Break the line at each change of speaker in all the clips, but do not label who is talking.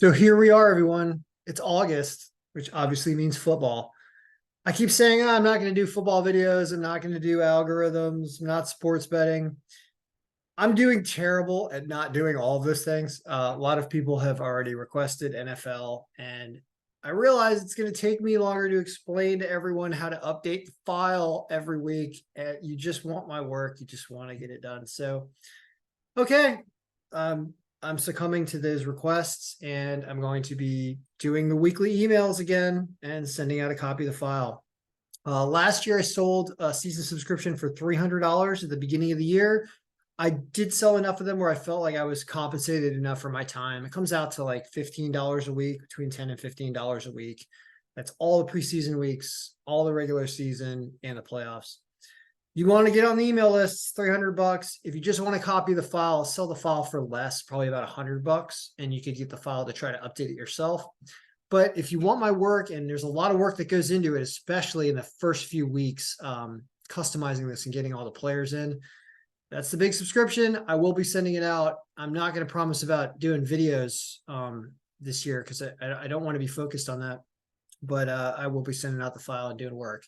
So here we are, everyone. It's August, which obviously means football. I keep saying, I'm not going to do football videos. I'm not going to do algorithms. I'm not sports betting. I'm doing terrible at not doing all of those things. A lot of people have already requested NFL, and I realize it's going to take me longer to explain to everyone how to update the file every week. And you just want my work. You just want to get it done. So, okay. I'm succumbing to those requests, and I'm going to be doing the weekly emails again and sending out a copy of the file. Last year, I sold a season subscription for $300 at the beginning of the year. I did sell enough of them where I felt like I was compensated enough for my time. It comes out to like $15 a week, between $10 and $15 a week. That's all the preseason weeks, all the regular season, and the playoffs. You want to get on the email list, $300. If you just want to copy the file, sell the file for less, probably about $100, and you could get the file to try to update it yourself. But if you want my work, and there's a lot of work that goes into it, especially in the first few weeks, customizing this and getting all the players in, that's the big subscription. I will be sending it out. I'm not going to promise about doing videos this year because I don't want to be focused on that. But I will be sending out the file and doing work.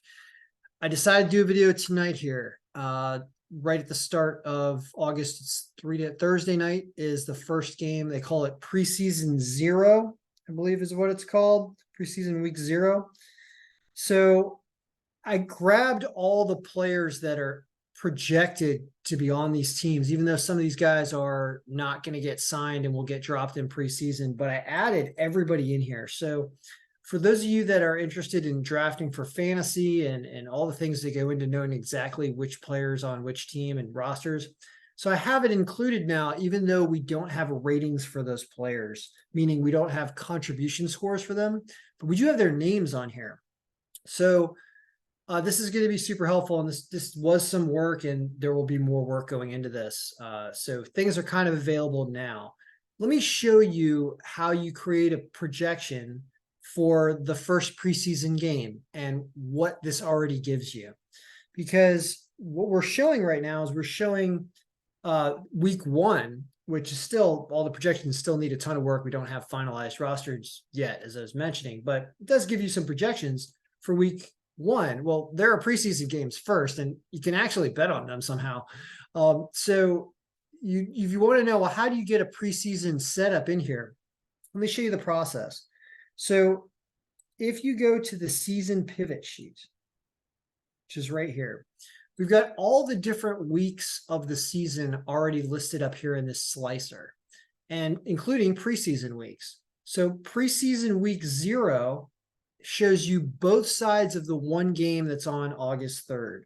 I decided to do a video tonight here. Right at the start of August, it's Thursday night is the first game. They call it preseason 0, I believe is what it's called. Preseason week 0. So I grabbed all the players that are projected to be on these teams, even though some of these guys are not going to get signed and will get dropped in preseason, but I added everybody in here. So for those of you that are interested in drafting for fantasy and all the things that go into knowing exactly which players on which team and rosters. So I have it included now, even though we don't have ratings for those players, meaning we don't have contribution scores for them, but we do have their names on here. So this is going to be super helpful, and this was some work, and there will be more work going into this. So things are kind of available now. Let me show you how you create a projection for the first preseason game and what this already gives you. Because what we're showing right now is we're showing week 1, which is still, all the projections still need a ton of work. We don't have finalized rosters yet, as I was mentioning, but it does give you some projections for week 1. Well, there are preseason games first, and you can actually bet on them somehow. So if you want to know, well, how do you get a preseason setup in here? Let me show you the process. So if you go to the season pivot sheet, which is right here, we've got all the different weeks of the season already listed up here in this slicer, and including preseason weeks. So preseason week 0 shows you both sides of the one game that's on August 3rd.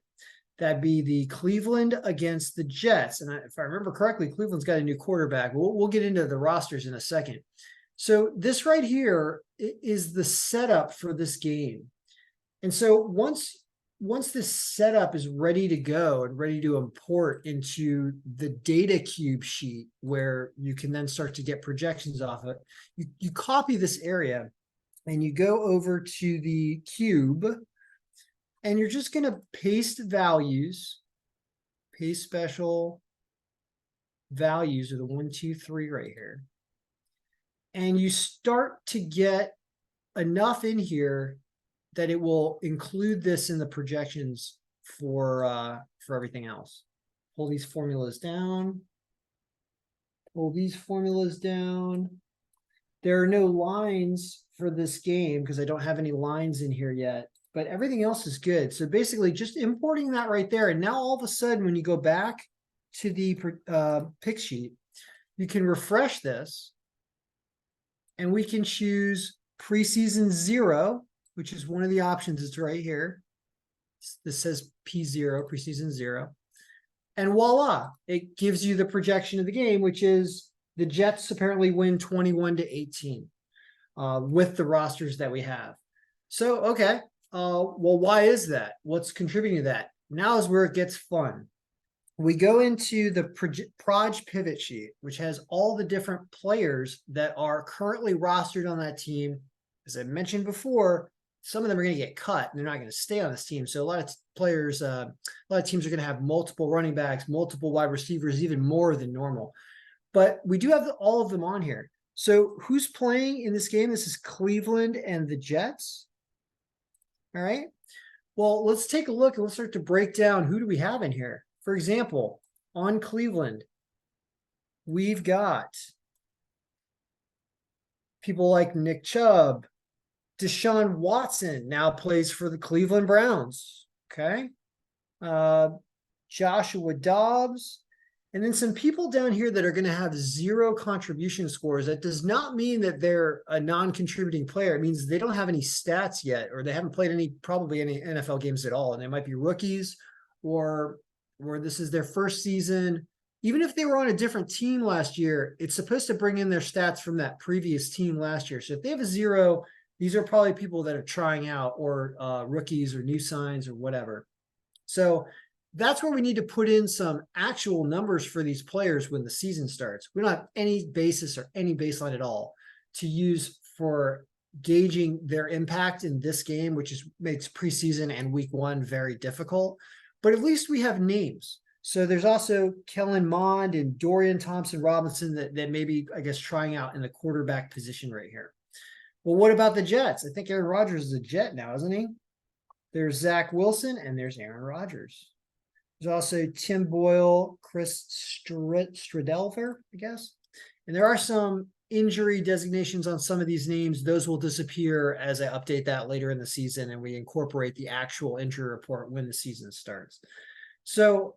That'd be the Cleveland against the Jets. And if I remember correctly, Cleveland's got a new quarterback. We'll get into the rosters in a second. So this right here is the setup for this game. And so once this setup is ready to go and ready to import into the data cube sheet, where you can then start to get projections off it, you copy this area and you go over to the cube, and you're just going to paste values, paste special values, or the 1, 2, 3 right here. And you start to get enough in here that it will include this in the projections for everything else. Pull these formulas down. Pull these formulas down. There are no lines for this game because I don't have any lines in here yet, but everything else is good. So basically just importing that right there. And now all of a sudden, when you go back to the pick sheet, you can refresh this, and we can choose preseason 0, which is one of the options. It's right here. This says P0, preseason 0. And voila, it gives you the projection of the game, which is the Jets apparently win 21-18 with the rosters that we have. So, okay, well, why is that? What's contributing to that? Now is where it gets fun. We go into the Proj pivot sheet, which has all the different players that are currently rostered on that team. As I mentioned before, some of them are going to get cut and they're not going to stay on this team. So a lot of players, a lot of teams are going to have multiple running backs, multiple wide receivers, even more than normal. But we do have all of them on here. So who's playing in this game? This is Cleveland and the Jets. All right. Well, let's take a look and let's start to break down who do we have in here. For example, on Cleveland, we've got people like Nick Chubb. Deshaun Watson now plays for the Cleveland Browns. Okay. Joshua Dobbs. And then some people down here that are going to have 0 contribution scores. That does not mean that they're a non-contributing player. It means they don't have any stats yet, or they haven't played probably any NFL games at all. And they might be rookies, or this is their first season. Even if they were on a different team last year, it's supposed to bring in their stats from that previous team last year. So if they have a 0, these are probably people that are trying out, or rookies or new signs or whatever. So that's where we need to put in some actual numbers for these players when the season starts. We don't have any basis or any baseline at all to use for gauging their impact in this game, which makes preseason and week 1 very difficult. But at least we have names. So there's also Kellen Mond and Dorian Thompson-Robinson that may be, I guess, trying out in the quarterback position right here. Well, what about the Jets? I think Aaron Rodgers is a Jet now, isn't he? There's Zach Wilson and there's Aaron Rodgers. There's also Tim Boyle, Chris Stradelfer, I guess. And there are some injury designations on some of these names. Those will disappear as I update that later in the season and we incorporate the actual injury report when the season starts. So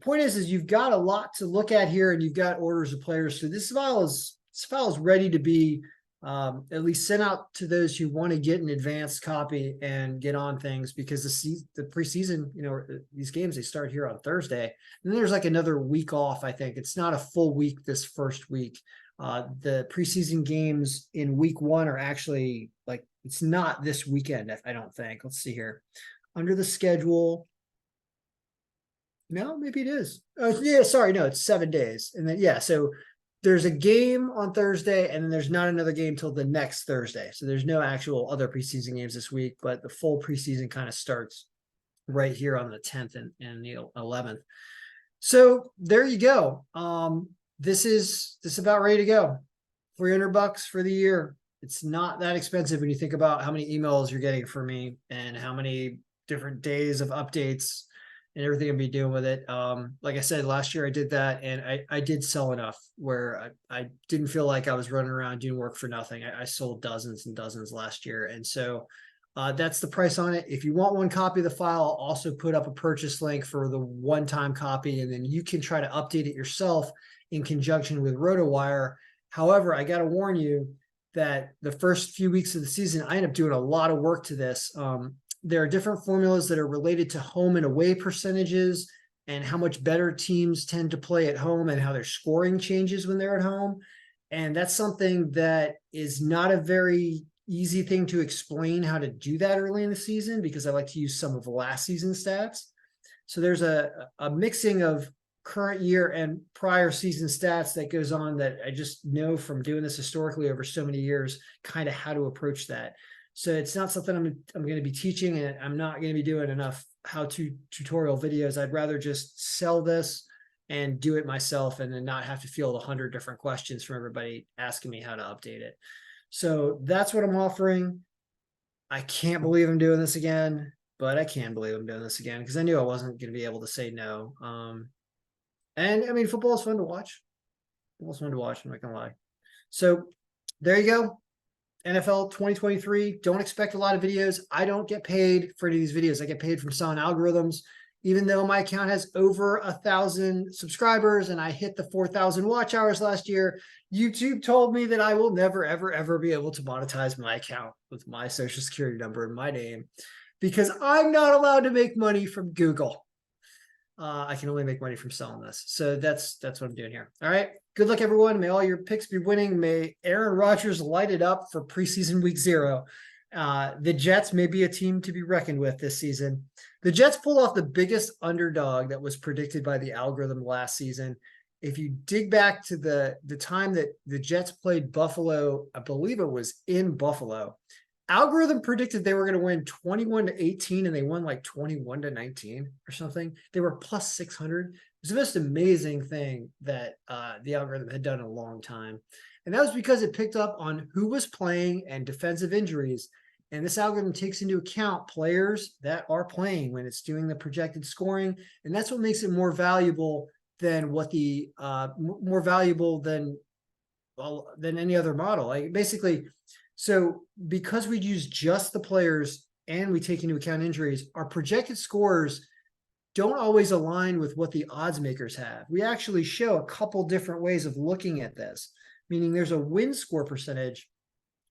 point is you've got a lot to look at here and you've got orders of players. So this file is ready to be at least sent out to those who want to get an advanced copy and get on things, because the preseason, these games, they start here on Thursday. And then there's like another week off. I think it's not a full week this first week. The preseason games in week 1 are actually it's not this weekend, I don't think. Let's see here. Under the schedule. No, maybe it is. Oh, yeah, sorry. No, it's 7 days. And then, so there's a game on Thursday, and then there's not another game till the next Thursday. So there's no actual other preseason games this week, but the full preseason kind of starts right here on the 10th and the 11th. So there you go. This is about ready to go. $300 for the year. It's not that expensive when you think about how many emails you're getting from me and how many different days of updates and everything I'll be doing with it. Like I said, last year I did that, and I did sell enough where I didn't feel like I was running around doing work for nothing. I sold dozens and dozens last year. And so that's the price on it. If you want one copy of the file, I'll also put up a purchase link for the one-time copy, and then you can try to update it yourself in conjunction with RotoWire. However, I got to warn you that the first few weeks of the season, I end up doing a lot of work to this. There are different formulas that are related to home and away percentages and how much better teams tend to play at home and how their scoring changes when they're at home. And that's something that is not a very easy thing to explain how to do that early in the season, because I like to use some of the last season stats. So there's a mixing of current year and prior season stats that goes on that I just know from doing this historically over so many years, kind of how to approach that. So it's not something I'm going to be teaching, and I'm not going to be doing enough how-to tutorial videos. I'd rather just sell this and do it myself and then not have to field 100 different questions from everybody asking me how to update it. So that's what I'm offering. I can't believe I'm doing this again, but I can believe I'm doing this again because I knew I wasn't going to be able to say no. And I mean, football is fun to watch. Football's fun to watch, I'm not going to lie. So there you go. NFL 2023. Don't expect a lot of videos. I don't get paid for any of these videos. I get paid from selling algorithms. Even though my account has over 1,000 subscribers and I hit the 4,000 watch hours last year, YouTube told me that I will never, ever, ever be able to monetize my account with my social security number and my name because I'm not allowed to make money from Google. I can only make money from selling this. So that's what I'm doing here. All right. Good luck, everyone. May all your picks be winning. May Aaron Rodgers light it up for preseason week 0. The Jets may be a team to be reckoned with this season. The Jets pulled off the biggest underdog that was predicted by the algorithm last season. If you dig back to the time that the Jets played Buffalo, I believe it was in Buffalo, algorithm predicted they were going to win 21-18 and they won like 21-19 or something. They were plus 600. It was the most amazing thing that the algorithm had done in a long time. And that was because it picked up on who was playing and defensive injuries. And this algorithm takes into account players that are playing when it's doing the projected scoring. And that's what makes it more valuable than what the more valuable than any other model. Like basically, so because we use just the players and we take into account injuries, our projected scores don't always align with what the odds makers have. We actually show a couple different ways of looking at this, meaning there's a win score percentage,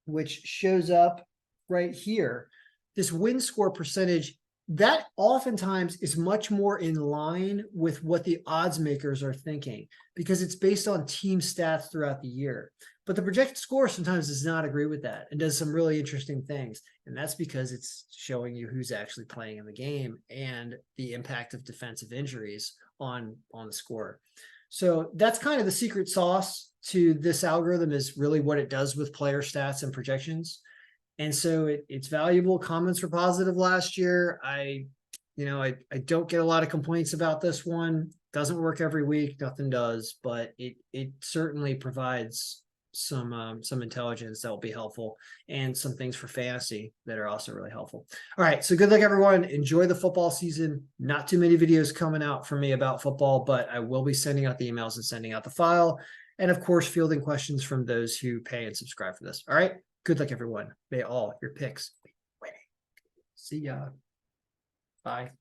which shows up right here. This win score percentage, that oftentimes is much more in line with what the odds makers are thinking because it's based on team stats throughout the year. But the projected score sometimes does not agree with that and does some really interesting things. And that's because it's showing you who's actually playing in the game and the impact of defensive injuries on the score. So that's kind of the secret sauce to this algorithm, is really what it does with player stats and projections. And so it's valuable. Comments were positive last year. I don't get a lot of complaints about this one. Doesn't work every week. Nothing does, but it certainly provides some intelligence that will be helpful, and some things for fantasy that are also really helpful. All right. So good luck, everyone. Enjoy the football season. Not too many videos coming out from me about football, but I will be sending out the emails and sending out the file. And of course, fielding questions from those who pay and subscribe for this. All right. Good luck, everyone. May all your picks be winning. See ya. Bye.